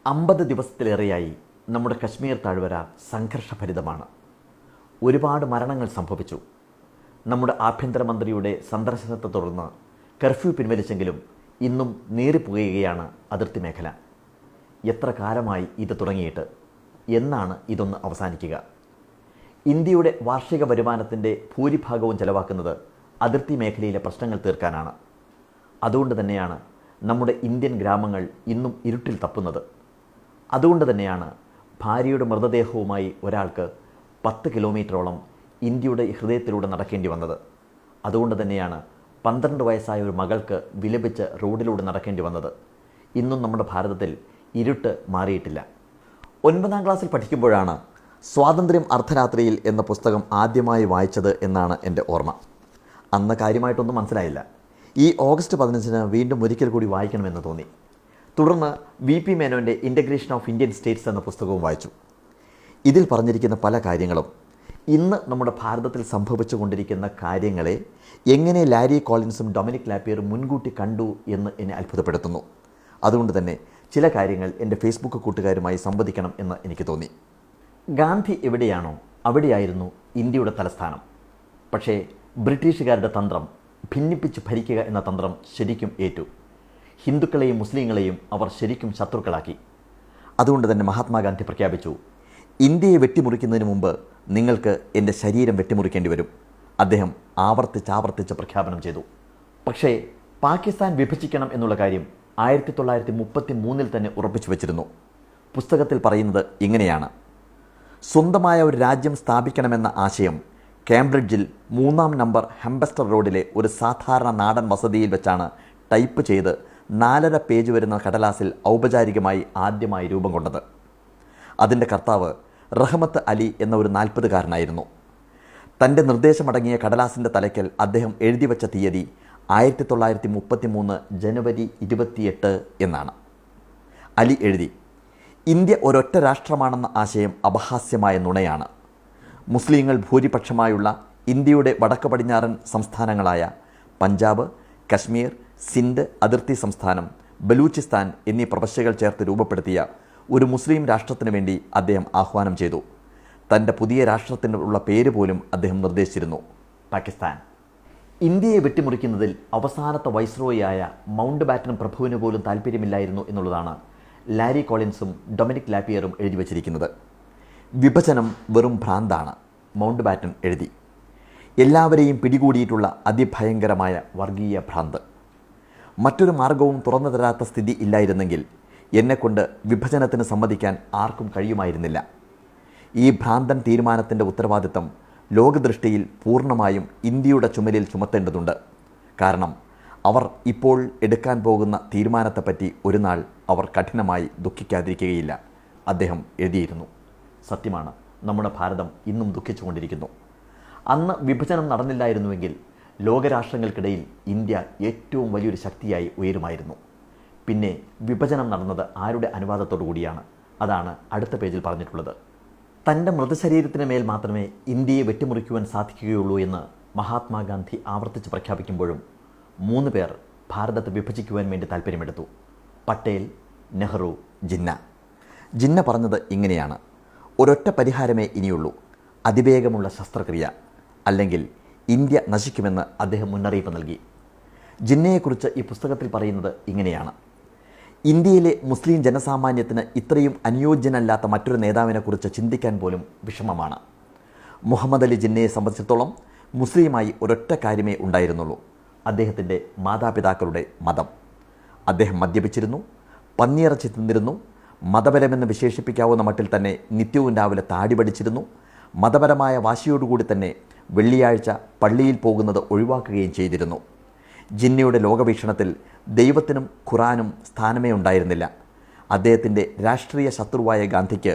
50 ദിവസത്തിലേറെയായി നമ്മുടെ കശ്മീർ താഴ്വര സംഘർഷഭരിതമാണ്. ഒരുപാട് മരണങ്ങൾ സംഭവിച്ചു. നമ്മുടെ ആഭ്യന്തരമന്ത്രിയുടെ സന്ദർശനത്തെ തുടർന്ന് കർഫ്യൂ പിൻവലിച്ചെങ്കിലും ഇന്നും നീറിപ്പുകയുകയാണ് അതിർത്തി മേഖല. എത്ര കാലമായി ഇത് തുടങ്ങിയിട്ട്? എന്നാണ് ഇതൊന്ന് അവസാനിക്കുക? ഇന്ത്യയുടെ വാർഷിക വരുമാനത്തിൻ്റെ ഭൂരിഭാഗവും ചെലവാക്കുന്നത് അതിർത്തി മേഖലയിലെ പ്രശ്നങ്ങൾ തീർക്കാനാണ്. അതുകൊണ്ട് തന്നെയാണ് നമ്മുടെ ഇന്ത്യൻ ഗ്രാമങ്ങൾ ഇന്നും ഇരുട്ടിൽ തപ്പുന്നത്. അതുകൊണ്ട് തന്നെയാണ് ഭാര്യയുടെ മൃതദേഹവുമായി ഒരാൾക്ക് 10 കിലോമീറ്ററോളം ഇന്ത്യയുടെ ഹൃദയത്തിലൂടെ നടക്കേണ്ടി വന്നത്. അതുകൊണ്ട് തന്നെയാണ് 12 വയസ്സായ ഒരു മകൾക്ക് വിലപിച്ച് റോഡിലൂടെ നടക്കേണ്ടി വന്നത്. ഇന്നും നമ്മുടെ ഭാരതത്തിൽ ഇരുട്ട് മാറിയിട്ടില്ല. 9ാം ക്ലാസ്സിൽ പഠിക്കുമ്പോഴാണ് സ്വാതന്ത്ര്യം അർദ്ധരാത്രിയിൽ എന്ന പുസ്തകം ആദ്യമായി വായിച്ചത് എന്നാണ് എൻ്റെ ഓർമ്മ. അന്ന് കാര്യമായിട്ടൊന്നും മനസ്സിലായില്ല. ഈ ഓഗസ്റ്റ് 15-ന് വീണ്ടും ഒരിക്കൽ കൂടി വായിക്കണമെന്ന് തോന്നി. തുടർന്ന് വി.പി. മേനോൻ്റെ ഇൻ്റഗ്രേഷൻ ഓഫ് ഇന്ത്യൻ സ്റ്റേറ്റ്സ് എന്ന പുസ്തകവും വായിച്ചു. ഇതിൽ പറഞ്ഞിരിക്കുന്ന പല കാര്യങ്ങളും ഇന്ന് നമ്മുടെ ഭാരതത്തിൽ സംഭവിച്ചുകൊണ്ടിരിക്കുന്ന കാര്യങ്ങളെ എങ്ങനെ ലാരി കോളിൻസും ഡൊമിനിക് ലാപ്പിയറും മുൻകൂട്ടി കണ്ടു എന്ന് എന്നെ അത്ഭുതപ്പെടുത്തുന്നു. അതുകൊണ്ട് തന്നെ ചില കാര്യങ്ങൾ എൻ്റെ ഫേസ്ബുക്ക് കൂട്ടുകാരുമായി സംവദിക്കണം എന്ന് എനിക്ക് തോന്നി. ഗാന്ധി എവിടെയാണോ അവിടെയായിരുന്നു ഇന്ത്യയുടെ തലസ്ഥാനം. പക്ഷേ ബ്രിട്ടീഷുകാരുടെ തന്ത്രം, ഭിന്നിപ്പിച്ച് ഭരിക്കുക എന്ന തന്ത്രം ശരിക്കും ഏറ്റു. ഹിന്ദുക്കളെയും മുസ്ലിങ്ങളെയും അവർ ശരിക്കും ശത്രുക്കളാക്കി. അതുകൊണ്ട് തന്നെ മഹാത്മാഗാന്ധി പ്രഖ്യാപിച്ചു, ഇന്ത്യയെ വെട്ടിമുറിക്കുന്നതിന് മുമ്പ് നിങ്ങൾക്ക് എൻ്റെ ശരീരം വെട്ടിമുറിക്കേണ്ടി വരും. അദ്ദേഹം ആവർത്തിച്ച് പ്രഖ്യാപനം ചെയ്തു. പക്ഷേ പാകിസ്ഥാൻ വിഭജിക്കണം എന്നുള്ള കാര്യം 1933 തന്നെ ഉറപ്പിച്ചു വച്ചിരുന്നു. പുസ്തകത്തിൽ പറയുന്നത് ഇങ്ങനെയാണ്: സ്വന്തമായ ഒരു രാജ്യം സ്ഥാപിക്കണമെന്ന ആശയം കേംബ്രിഡ്ജിൽ 3-ാം നമ്പർ ഹെംബസ്റ്റർ റോഡിലെ ഒരു സാധാരണ നാടൻ വസതിയിൽ വെച്ചാണ് ടൈപ്പ് ചെയ്ത് 4.5 പേജ് വരുന്ന കടലാസിൽ ഔപചാരികമായി ആദ്യമായി രൂപം കൊണ്ടത്. അതിൻ്റെ കർത്താവ് റഹ്മത്ത് അലി എന്ന ഒരു 40-കാരനായിരുന്നു. തൻ്റെ നിർദ്ദേശമടങ്ങിയ കടലാസിൻ്റെ തലയ്ക്കൽ അദ്ദേഹം എഴുതി വച്ച തീയതി 1933 ജനുവരി 28 എന്നാണ്. അലി എഴുതി, ഇന്ത്യ ഒരൊറ്റ രാഷ്ട്രമാണെന്ന ആശയം അപഹാസ്യമായ നുണയാണ്. മുസ്ലിങ്ങൾ ഭൂരിപക്ഷമായുള്ള ഇന്ത്യയുടെ വടക്ക് പടിഞ്ഞാറൻ സംസ്ഥാനങ്ങളായ പഞ്ചാബ്, കശ്മീർ, സിന്ധ് അതിർത്തി സംസ്ഥാനം, ബലൂചിസ്ഥാൻ എന്നീ പ്രവശ്യകൾ ചേർത്ത് രൂപപ്പെടുത്തിയ ഒരു മുസ്ലിം രാഷ്ട്രത്തിനു വേണ്ടി അദ്ദേഹം ആഹ്വാനം ചെയ്തു. തൻ്റെ പുതിയ രാഷ്ട്രത്തിനുള്ള പേര് പോലും അദ്ദേഹം നിർദ്ദേശിച്ചിരുന്നു: പാകിസ്ഥാൻ. ഇന്ത്യയെ വെട്ടിമുറിക്കുന്നതിൽ അവസാനത്തെ വൈസ്രോയിയായ മൗണ്ട് ബാറ്റൻ പ്രഭുവിന് പോലും താല്പര്യമില്ലായിരുന്നു എന്നുള്ളതാണ് ലാരി കോളിൻസും ഡൊമിനിക് ലാപ്പിയറും എഴുതി വച്ചിരിക്കുന്നത്. വിഭജനം വെറും ഭ്രാന്താണ്, മൗണ്ട് ബാറ്റൻ എഴുതി. എല്ലാവരെയും പിടികൂടിയിട്ടുള്ള അതിഭയങ്കരമായ വർഗീയ ഭ്രാന്ത്. മറ്റൊരു മാർഗവും തുറന്നു തരാത്ത സ്ഥിതി ഇല്ലായിരുന്നെങ്കിൽ എന്നെക്കൊണ്ട് വിഭജനത്തിന് സമ്മതിക്കാൻ ആർക്കും കഴിയുമായിരുന്നില്ല. ഈ ഭ്രാന്തൻ തീരുമാനത്തിൻ്റെ ഉത്തരവാദിത്തം ലോകദൃഷ്ടിയിൽ പൂർണ്ണമായും ഇന്ത്യയുടെ ചുമലിൽ ചുമത്തേണ്ടതുണ്ട്. കാരണം അവർ ഇപ്പോൾ എടുക്കാൻ പോകുന്ന തീരുമാനത്തെപ്പറ്റി ഒരു നാൾ അവർ കഠിനമായി ദുഃഖിക്കാതിരിക്കുകയില്ല, അദ്ദേഹം എഴുതിയിരുന്നു. സത്യമാണ്, നമ്മുടെ ഭാരതം ഇന്നും ദുഃഖിച്ചുകൊണ്ടിരിക്കുന്നു. അന്ന് വിഭജനം നടന്നില്ലായിരുന്നുവെങ്കിൽ ലോകരാഷ്ട്രങ്ങൾക്കിടയിൽ ഇന്ത്യ ഏറ്റവും വലിയൊരു ശക്തിയായി ഉയരുമായിരുന്നു. പിന്നെ വിഭജനം നടന്നത് ആരുടെ അനുവാദത്തോടു കൂടിയാണ്? അതാണ് അടുത്ത പേജിൽ പറഞ്ഞിട്ടുള്ളത്. തൻ്റെ മൃതശരീരത്തിന് മേൽ മാത്രമേ ഇന്ത്യയെ വെട്ടിമുറിക്കുവാൻ സാധിക്കുകയുള്ളൂ എന്ന് മഹാത്മാഗാന്ധി ആവർത്തിച്ച് പ്രഖ്യാപിക്കുമ്പോഴും 3 പേർ ഭാരതത്തെ വിഭജിക്കുവാൻ വേണ്ടി താല്പര്യമെടുത്തു: പട്ടേൽ, നെഹ്റു, ജിന്ന. ജിന്ന പറഞ്ഞത് ഇങ്ങനെയാണ്: ഒരൊറ്റ പരിഹാരമേ ഇനിയുള്ളൂ, അതിവേഗമുള്ള ശസ്ത്രക്രിയ, അല്ലെങ്കിൽ ഇന്ത്യ നശിക്കുമെന്ന് അദ്ദേഹം മുന്നറിയിപ്പ് നൽകി. ജിന്നയെക്കുറിച്ച് ഈ പുസ്തകത്തിൽ പറയുന്നത് ഇങ്ങനെയാണ്: ഇന്ത്യയിലെ മുസ്ലിം ജനസാമാന്യത്തിന് ഇത്രയും അനുയോജ്യനല്ലാത്ത മറ്റൊരു നേതാവിനെക്കുറിച്ച് ചിന്തിക്കാൻ പോലും വിഷമമാണ്. മുഹമ്മദ് അലി ജിന്നയെ സംബന്ധിച്ചിടത്തോളം മുസ്ലിമായി ഒരൊറ്റ കാര്യമേ ഉണ്ടായിരുന്നുള്ളൂ: അദ്ദേഹത്തിൻ്റെ മാതാപിതാക്കളുടെ മതം. അദ്ദേഹം മദ്യപിച്ചിരുന്നു, പന്നിയിറച്ചി തിന്നിരുന്നു, മതപരമെന്ന് വിശേഷിപ്പിക്കാവുന്ന മട്ടിൽ തന്നെ നിത്യവും രാവിലെ താടി പഠിച്ചിരുന്നു. മതപരമായ വാശിയോടുകൂടി തന്നെ വെള്ളിയാഴ്ച പള്ളിയിൽ പോകുന്നത് ഒഴിവാക്കുകയും ചെയ്തിരുന്നു. ജിന്നയുടെ ലോകവീക്ഷണത്തിൽ ദൈവത്തിനും ഖുറാനും സ്ഥാനമേ ഉണ്ടായിരുന്നില്ല. അദ്ദേഹത്തിൻ്റെ രാഷ്ട്രീയ ശത്രുവായ ഗാന്ധിക്ക്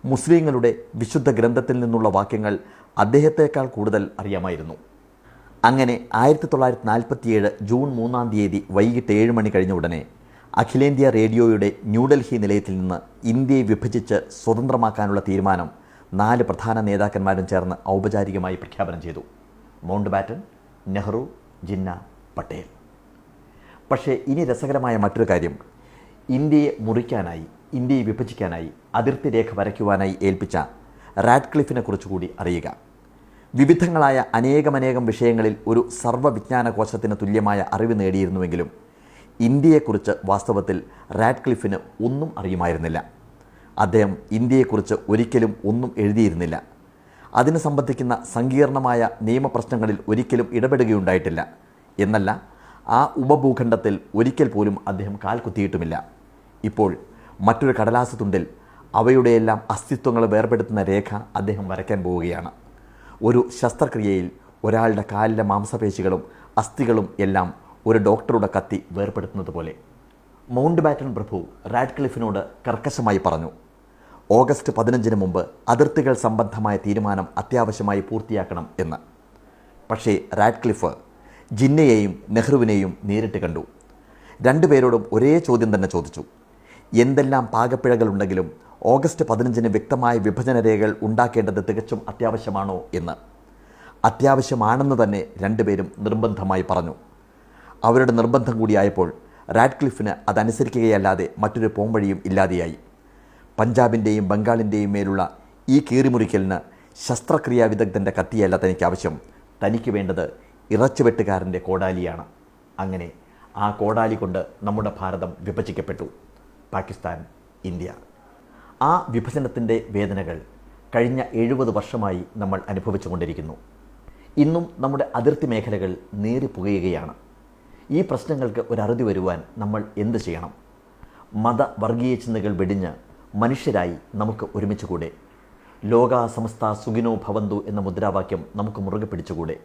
മുസ്ലിങ്ങളുടെ വിശുദ്ധ ഗ്രന്ഥത്തിൽ നിന്നുള്ള വാക്യങ്ങൾ അദ്ദേഹത്തേക്കാൾ കൂടുതൽ അറിയാമായിരുന്നു. അങ്ങനെ 1947 ജൂൺ 3-ാം തീയതി വൈകിട്ട് 7 മണി കഴിഞ്ഞ ഉടനെ അഖിലേന്ത്യാ റേഡിയോയുടെ ന്യൂഡൽഹി നിലയത്തിൽ നിന്ന് ഇന്ത്യയെ വിഭജിച്ച് സ്വതന്ത്രമാക്കാനുള്ള തീരുമാനം 4 പ്രധാന നേതാക്കന്മാരും ചേർന്ന് ഔപചാരികമായി പ്രഖ്യാപനം ചെയ്തു: മൗണ്ട് ബാറ്റൻ, നെഹ്റു, ജിന്ന, പട്ടേൽ. പക്ഷേ ഇനി രസകരമായ മറ്റൊരു കാര്യം, ഇന്ത്യയെ മുറിക്കാനായി ഇന്ത്യയെ വിഭജിക്കാനായി അതിർത്തി രേഖ വരയ്ക്കുവാനായി ഏൽപ്പിച്ച റാഡ്ക്ലിഫിനെ കുറിച്ചുകൂടി അറിയുക. വിവിധങ്ങളായ അനേകം വിഷയങ്ങളിൽ ഒരു സർവ്വവിജ്ഞാനകോശത്തിന് തുല്യമായ അറിവ് നേടിയിരുന്നുവെങ്കിലും ഇന്ത്യയെക്കുറിച്ച് വാസ്തവത്തിൽ റാഡ്ക്ലിഫിന് ഒന്നും അറിയുമായിരുന്നില്ല. അദ്ദേഹം ഇന്ത്യയെക്കുറിച്ച് ഒരിക്കലും ഒന്നും എഴുതിയിരുന്നില്ല. അതിന് സംബന്ധിക്കുന്ന സങ്കീർണമായ നിയമപ്രശ്നങ്ങളിൽ ഒരിക്കലും ഇടപെടുകയുണ്ടായിട്ടില്ല. എന്നല്ല, ആ ഉപഭൂഖണ്ഡത്തിൽ ഒരിക്കൽ പോലും അദ്ദേഹം കാൽ കുത്തിയിട്ടുമില്ല. ഇപ്പോൾ മറ്റൊരു കടലാസ് തുണ്ടിൽ അവയുടെയെല്ലാം അസ്തിത്വങ്ങൾ വേർപെടുത്തുന്ന രേഖ അദ്ദേഹം വരയ്ക്കാൻ പോവുകയാണ്. ഒരു ശസ്ത്രക്രിയയിൽ ഒരാളുടെ കാലിലെ മാംസപേശികളും അസ്ഥികളും എല്ലാം ഒരു ഡോക്ടറുടെ കത്തി വേർപെടുത്തുന്നത് പോലെ. മൗണ്ട് ബാറ്റൺ പ്രഭു റാഡ്ക്ലിഫിനോട് കർക്കശമായി പറഞ്ഞു, ഓഗസ്റ്റ് 15 മുമ്പ് അതിർത്തികൾ സംബന്ധമായ തീരുമാനം അത്യാവശ്യമായി പൂർത്തിയാക്കണം എന്ന്. പക്ഷേ റാഡ്ക്ലിഫ് ജിന്നയെയും നെഹ്റുവിനെയും നേരിട്ട് കണ്ടു. രണ്ടുപേരോടും ഒരേ ചോദ്യം തന്നെ ചോദിച്ചു. എന്തെല്ലാം പാകപ്പിഴകളുണ്ടെങ്കിലും ഓഗസ്റ്റ് 15 വ്യക്തമായ വിഭജന രേഖകൾ ഉണ്ടാക്കേണ്ടത് തികച്ചും അത്യാവശ്യമാണോ എന്ന്. അത്യാവശ്യമാണെന്ന് തന്നെ രണ്ടുപേരും നിർബന്ധമായി പറഞ്ഞു. അവരുടെ നിർബന്ധം കൂടിയായപ്പോൾ റാഡ്ക്ലിഫിന് അതനുസരിക്കുകയല്ലാതെ മറ്റൊരു പോംവഴിയും ഇല്ലാതെയായി. പഞ്ചാബിൻ്റെയും ബംഗാളിൻ്റെയും മേലുള്ള ഈ കീറിമുറിക്കലിന് ശസ്ത്രക്രിയാ വിദഗ്ധൻ്റെ കത്തിയല്ല തനിക്ക് ആവശ്യം. തനിക്ക് വേണ്ടത് ഇറച്ചുവെട്ടുകാരൻ്റെ കോടാലിയാണ്. അങ്ങനെ ആ കോടാലി കൊണ്ട് നമ്മുടെ ഭാരതം വിഭജിക്കപ്പെട്ടു. പാകിസ്ഥാൻ, ഇന്ത്യ. ആ വിഭജനത്തിൻ്റെ വേദനകൾ കഴിഞ്ഞ 70 വർഷമായി നമ്മൾ അനുഭവിച്ചു കൊണ്ടിരിക്കുന്നു. ഇന്നും നമ്മുടെ അതിർത്തി മേഖലകൾ നേറിപ്പുകയുകയാണ്. ഈ പ്രശ്നങ്ങൾക്ക് ഒരറുതി വരുവാൻ നമ്മൾ എന്ത് ചെയ്യണം? മതവർഗീയ ചിന്തകൾ വെടിഞ്ഞ് മനുഷ്യരായി നമുക്ക് ഒരുമിച്ചുകൂടെ? ലോക സമസ്ത സുഖിനോ ഭവന്തു എന്ന മുദ്രാവാക്യം നമുക്ക് മുറുകെ പിടിച്ചുകൂടെ?